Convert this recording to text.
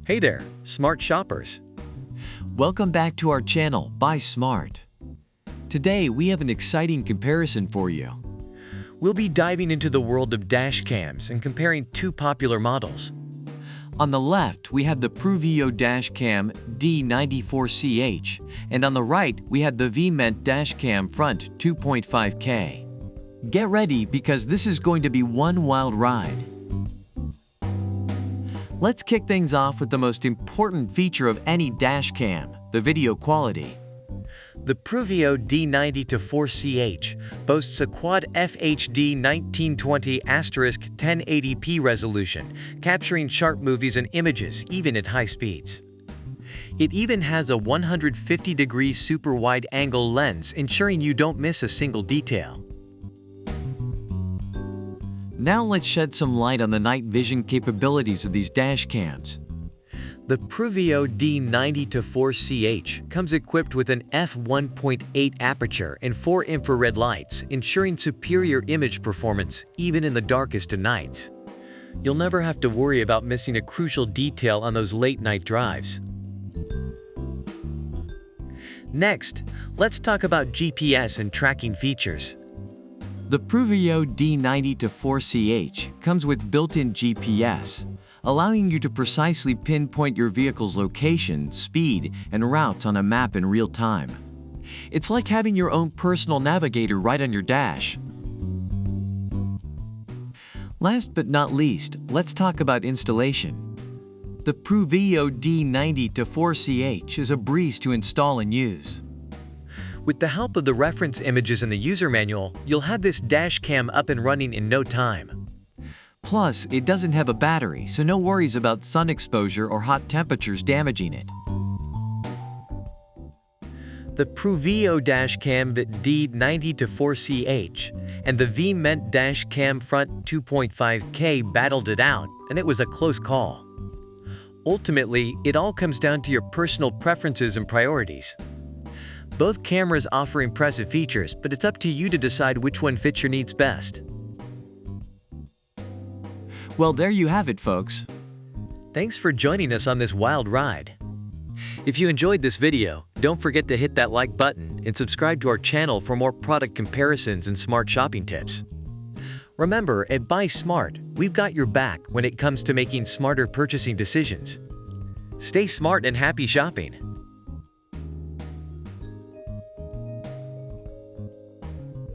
Hey there, smart shoppers. Welcome back to our channel, Buy Smart. Today, we have an exciting comparison for you. We'll be diving into the world of dash cams and comparing two popular models. On the left, we have the PRUVEEO Dashcam D94CH, and on the right, we have the VEEMENT Dashcam Front 2.5K. Get ready because this is going to be one wild ride. Let's kick things off with the most important feature of any dashcam, the video quality. The PRUVEEO D90-4CH boasts a quad FHD 1920*1080p resolution, capturing sharp movies and images even at high speeds. It even has a 150-degree super wide-angle lens, ensuring you don't miss a single detail. Now let's shed some light on the night vision capabilities of these dashcams. The PRUVEEO D90-4CH comes equipped with an f1.8 aperture and 4 infrared lights, ensuring superior image performance even in the darkest of nights. You'll never have to worry about missing a crucial detail on those late-night drives. Next, let's talk about GPS and tracking features. The PRUVEEO D90-4CH comes with built-in GPS, allowing you to precisely pinpoint your vehicle's location, speed, and routes on a map in real time. It's like having your own personal navigator right on your dash. Last but not least, let's talk about installation. The PRUVEEO D90-4CH is a breeze to install and use. With the help of the reference images in the user manual, you'll have this dash cam up and running in no time. Plus, it doesn't have a battery, so no worries about sun exposure or hot temperatures damaging it. The PRUVEEO Dashcam D90-4CH and the VEEMENT Dashcam Front 2.5K battled it out, and it was a close call. Ultimately, it all comes down to your personal preferences and priorities. Both cameras offer impressive features, but it's up to you to decide which one fits your needs best. Well, there you have it, folks. Thanks for joining us on this wild ride. If you enjoyed this video, don't forget to hit that like button and subscribe to our channel for more product comparisons and smart shopping tips. Remember, at Buy Smart, we've got your back when it comes to making smarter purchasing decisions. Stay smart and happy shopping.